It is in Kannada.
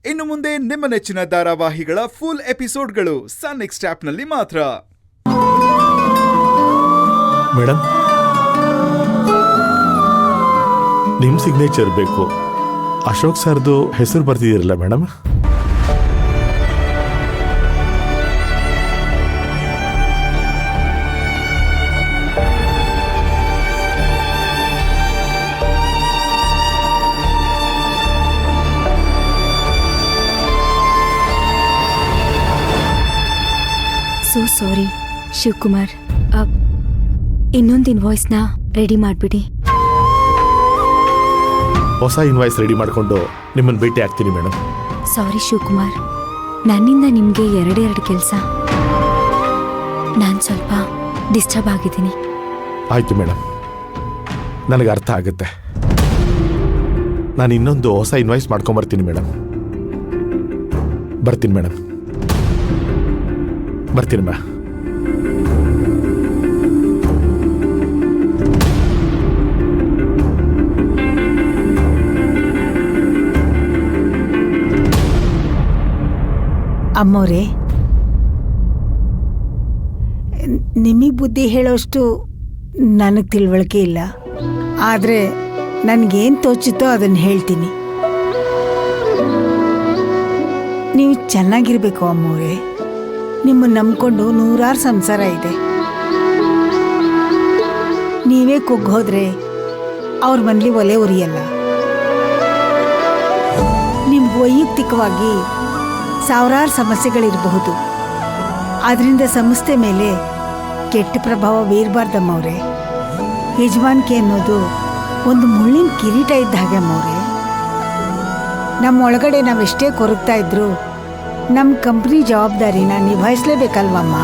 ಇನ್ನು ಮುಂದೆ ನಿಮ್ಮ ನೆಚ್ಚಿನ ಧಾರಾವಾಹಿಗಳ ಫುಲ್ ಎಪಿಸೋಡ್ಗಳು ಸನ್ ನೆಕ್ಸ್ಟ್ ಆಪ್ನಲ್ಲಿ ಮಾತ್ರ. ಮೇಡಮ್, ನಿಮ್ ಸಿಗ್ನೇಚರ್ ಬೇಕು. ಅಶೋಕ್ ಸರ್ದು ಹೆಸರು ಬರ್ತಿದ್ದೀರಲ್ಲ ಮೇಡಮ್? So sorry Shivakumar. ಇನ್ನೊಂದು ಇನ್ವಾಯ್ಸ್ನ ರೆಡಿ ಮಾಡಿಬಿಡಿ. ಹೊಸ ಇನ್ವಾಯ್ಸ್ ರೆಡಿ ಮಾಡಿಕೊಂಡು ನಿಮ್ಮನ್ನು ಭೇಟಿ ಆಗ್ತೀನಿ ಮೇಡಮ್. ಸಾರಿ ಶಿವಕುಮಾರ್, ನನ್ನಿಂದ ನಿಮಗೆ ಎರಡೆರಡು ಕೆಲಸ. ನಾನು ಸ್ವಲ್ಪ ಡಿಸ್ಟರ್ಬ್ ಆಗಿದ್ದೀನಿ. ಆಯಿತು ಮೇಡಮ್, ನನಗೆ ಅರ್ಥ ಆಗುತ್ತೆ. ನಾನು ಇನ್ನೊಂದು ಹೊಸ ಇನ್ವಾಯ್ಸ್ ಮಾಡ್ಕೊಂಬರ್ತೀನಿ ಮೇಡಮ್. ಬರ್ತೀನಿ ಮೇಡಮ್, ಬರ್ತೀನಿ ಮಾ. ಅಮ್ಮೋರೆ, ನಿಮಗೆ ಬುದ್ಧಿ ಹೇಳೋಷ್ಟು ನನಗೆ ತಿಳುವಳಿಕೆ ಇಲ್ಲ. ಆದರೆ ನನಗೇನು ತೋಚುತ್ತೋ ಅದನ್ನು ಹೇಳ್ತೀನಿ. ನೀವು ಚೆನ್ನಾಗಿರ್ಬೇಕು ಅಮ್ಮೋರೆ. ನಿಮ್ಮನ್ನು ನಂಬ್ಕೊಂಡು ನೂರಾರು ಸಂಸಾರ ಇದೆ. ನೀವೇ ಕುಗ್ಗೋದ್ರೆ ಅವ್ರ ಮನೇಲಿ ಒಲೆ ಉರಿಯಲ್ಲ. ನಿಮ್ಗೆ ವೈಯಕ್ತಿಕವಾಗಿ ಸಾವಿರಾರು ಸಮಸ್ಯೆಗಳಿರಬಹುದು. ಅದರಿಂದ ಸಂಸ್ಥೆ ಮೇಲೆ ಕೆಟ್ಟ ಪ್ರಭಾವ ಬೀರಬಾರ್ದಮ್ಮವ್ರೆ. ಯಜಮಾನಿಕೆ ಅನ್ನೋದು ಒಂದು ಮುಳ್ಳಿನ ಕಿರೀಟ ಇದ್ದ ಹಾಗೆ ಅಮ್ಮವ್ರೆ. ನಮ್ಮ ಒಳಗಡೆ ನಾವೆಷ್ಟೇ ಕೊರಗ್ತಾ ಇದ್ರು ನಮ್ಮ ಕಂಪ್ನಿ ಜವಾಬ್ದಾರಿನ ನಿಭಾಯಿಸಲೇಬೇಕಲ್ವಮ್ಮ.